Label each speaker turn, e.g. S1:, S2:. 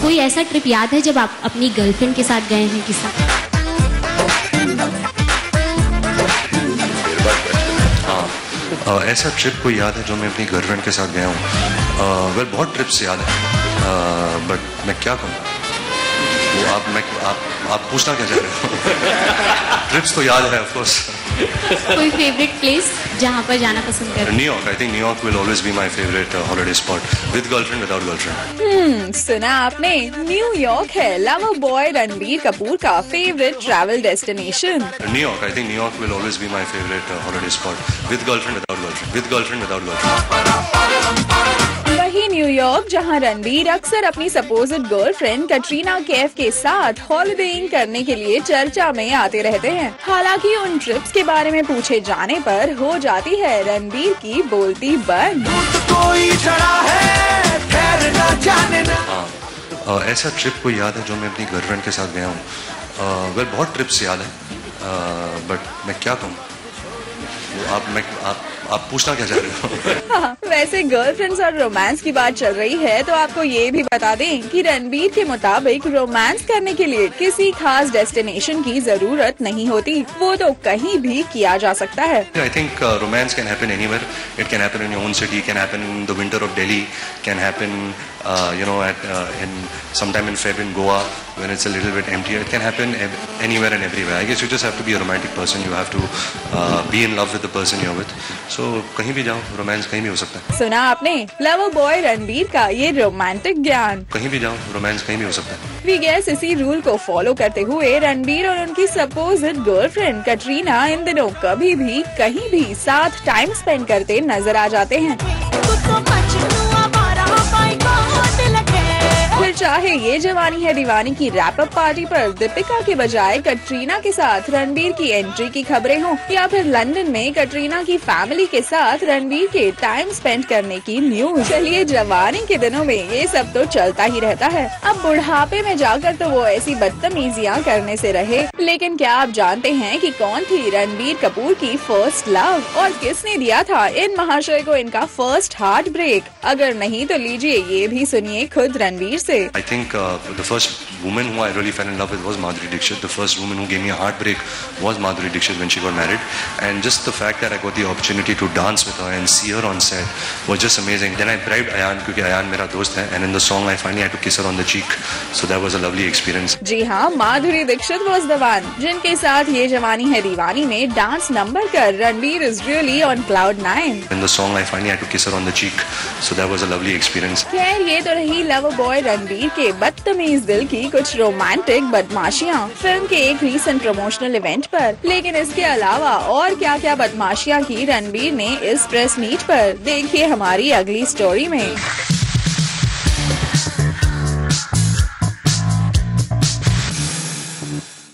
S1: कोई ऐसा ट्रिप याद है जब आप अपनी गर्लफ्रेंड के साथ गए हैं किसी?
S2: हाँ, ऐसा ट्रिप कोई याद है जो मैं अपनी गर्लफ्रेंड के साथ गया हूँ? वेल बहुत ट्रिप्स याद है, बट मैं क्या कहूँ, आप पूछना क्या चाह रहे हो? ट्रिप्स तो याद है ऑफ कोर्स।
S1: कोई फेवरेट प्लेस जहाँ पर जाना पसंद करते हैं?
S2: New York, I think New York will always be my favourite holiday spot, with girlfriend without girlfriend.
S3: सुना आपने, न्यूयॉर्क है लवर बॉय रणबीर कपूर का favourite travel destination.
S2: New York, I think New York will always be my favourite holiday spot, with girlfriend without girlfriend, with girlfriend without girlfriend.
S3: वही New York जहां रणबीर अक्सर अपनी supposed girlfriend Katrina Kaif के साथ हॉलिडेइंग करने के लिए चर्चा में आते रहते हैं। हालांकि उन ट्रिप्स के बारे में पूछे जाने पर हो जाती है रणबीर की बोलती बंद।
S2: ऐसा ट्रिप कोई याद है जो मैं अपनी गर्लफ्रेंड के साथ गया हूँ? वेल बहुत ट्रिप्स याद है, बट मैं क्या कहूँ, आप पूछना क्या चाह रहे हो?
S3: हाँ, वैसे गर्लफ्रेंड्स और रोमांस की बात चल रही है तो आपको ये भी बता दें कि रणबीर के मुताबिक रोमांस करने के लिए किसी खास डेस्टिनेशन की जरूरत नहीं होती, वो तो कहीं भी किया जा सकता है।
S2: I think romance can happen anywhere. It can happen in your own city, can happen in the winter of Delhi, can happen sometime in Feb in Goa when it's a little bit emptier. It can happen anywhere and everywhere. I guess you just have to be a romantic person. You have to be in love with the person you're with. So कहीं भी जाओ, romance कहीं भी हो सकता है।
S3: सुना आपने लवर बॉय रणबीर का ये रोमांटिक ज्ञान।
S2: कहीं भी जाओ, रोमांस कहीं भी हो सकता है।
S3: वी गेस इसी रूल को फॉलो करते हुए रणबीर और उनकी सपोज्ड गर्लफ्रेंड कटरीना इन दिनों कभी भी कहीं भी साथ टाइम स्पेंड करते नजर आ जाते हैं। फिर चाहे ये जवानी है दीवानी की रैप अप पार्टी पर दीपिका के बजाय कटरीना के साथ रणबीर की एंट्री की खबरें हों, या फिर लंदन में कटरीना की फैमिली के साथ रणबीर के टाइम स्पेंड करने की न्यूज। चलिए, जवानी के दिनों में ये सब तो चलता ही रहता है, अब बुढ़ापे में जाकर तो वो ऐसी बदतमीजियाँ करने से रहे। लेकिन क्या आप जानते हैं कि कौन थी रणबीर कपूर की फर्स्ट लव और किसने दिया था इन महाशय को इनका फर्स्ट हार्ट ब्रेक? अगर नहीं तो लीजिए ये भी सुनिए खुद रणबीर से।
S2: I think the first woman who I really fell in love with was Madhuri Dixit. The first woman who gave me a heartbreak was Madhuri Dixit when she got married. And just the fact that I got the opportunity to dance with her and see her on set was just amazing. Then I bribed Ayan क्योंकि Ayan मेरा दोस्त है, and in the song I finally had to kiss her on the cheek. So that was a lovely experience.
S3: जी हाँ, Madhuri Dixit was the one जिनके साथ ये जवानी है दीवानी में डांस नंबर कर Ranbir is really on cloud 9.
S2: In the song I finally had to kiss her on the cheek. So that was a lovely experience.
S3: खैर, ये तो रही लव बॉय रणबीर के बदतमीज दिल की कुछ रोमांटिक बदमाशियाँ फिल्म के एक रीसेंट प्रमोशनल इवेंट पर। लेकिन इसके अलावा और क्या क्या बदमाशियाँ की रणबीर ने इस प्रेस मीट पर, देखिए हमारी अगली स्टोरी में।